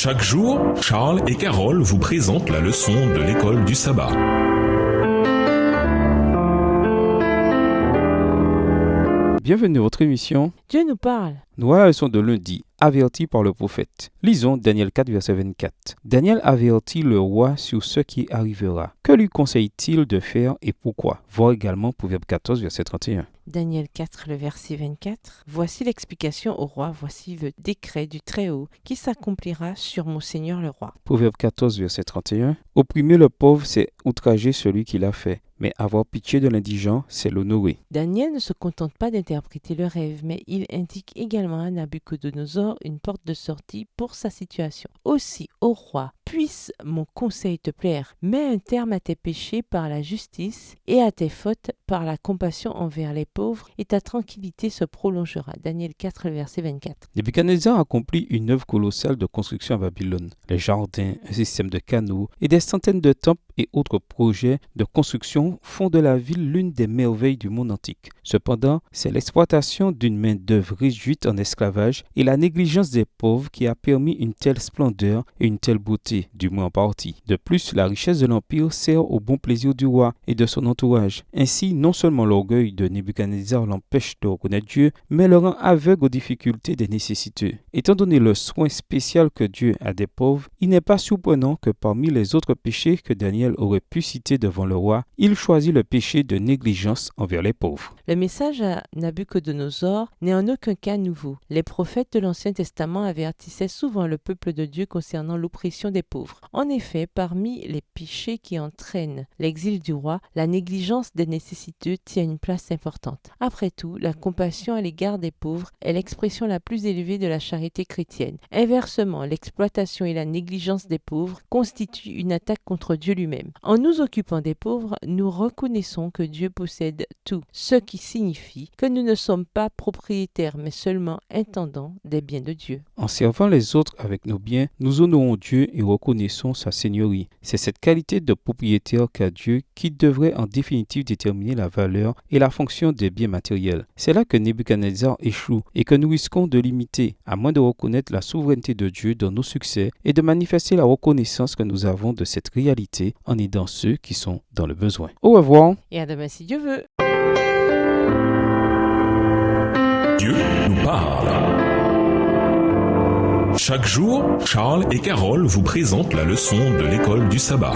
Chaque jour, Charles et Carole vous présentent la leçon de l'école du sabbat. Bienvenue à votre émission. Dieu nous parle. Nous voilà la leçon de lundi, averti par le prophète. Lisons Daniel 4, verset 24. Daniel avertit le roi sur ce qui arrivera. Que lui conseille-t-il de faire et pourquoi? Voir également Proverbe 14, verset 31. Daniel 4, le verset 24. Voici l'explication au roi, voici le décret du Très-Haut qui s'accomplira sur mon Seigneur le roi. Proverbe 14, verset 31. Opprimer le pauvre, c'est outrager celui qui l'a fait. Mais avoir pitié de l'indigent, c'est l'honorer. Daniel ne se contente pas d'interpréter le rêve, mais il indique également à Nabuchodonosor une porte de sortie pour sa situation. Aussi, ô roi, puisse mon conseil te plaire. Mets un terme à tes péchés par la justice et à tes fautes par la compassion envers les pauvres, et ta tranquillité se prolongera. Daniel 4, verset 24. Nebuchadnezzar accomplit une œuvre colossale de construction à Babylone. Les jardins, un système de canaux et des centaines de temples et autres projets de construction font de la ville l'une des merveilles du monde antique. Cependant, c'est l'exploitation d'une main-d'œuvre réduite en esclavage et la négligence des pauvres qui a permis une telle splendeur et une telle beauté, du moins en partie. De plus, la richesse de l'Empire sert au bon plaisir du roi et de son entourage. Ainsi, non seulement l'orgueil de Nebuchadnezzar l'empêche de reconnaître Dieu, mais le rend aveugle aux difficultés des nécessiteux. Étant donné le soin spécial que Dieu a des pauvres, il n'est pas surprenant que parmi les autres péchés que Daniel aurait pu citer devant le roi, il choisit le péché de négligence envers les pauvres. Le message à Nabuchodonosor n'est en aucun cas nouveau. Les prophètes de l'Ancien Testament avertissaient souvent le peuple de Dieu concernant l'oppression des pauvres. En effet, parmi les péchés qui entraînent l'exil du roi, la négligence des nécessiteux tient une place importante. Après tout, la compassion à l'égard des pauvres est l'expression la plus élevée de la charité chrétienne. Inversement, l'exploitation et la négligence des pauvres constituent une attaque contre Dieu lui-même. En nous occupant des pauvres, nous reconnaissons que Dieu possède tout, ce qui signifie que nous ne sommes pas propriétaires mais seulement intendants des biens de Dieu. En servant les autres avec nos biens, nous honorons Dieu et reconnaissons sa seigneurie. C'est cette qualité de propriétaire qu'a Dieu qui devrait en définitive déterminer la valeur et la fonction des biens matériels. C'est là que Nebuchadnezzar échoue et que nous risquons de l'imiter, à moins de reconnaître la souveraineté de Dieu dans nos succès et de manifester la reconnaissance que nous avons de cette réalité en aidant ceux qui sont dans le besoin. Au revoir. Et à demain si Dieu veut. Dieu nous parle. Chaque jour, Charles et Carole vous présentent la leçon de l'école du sabbat.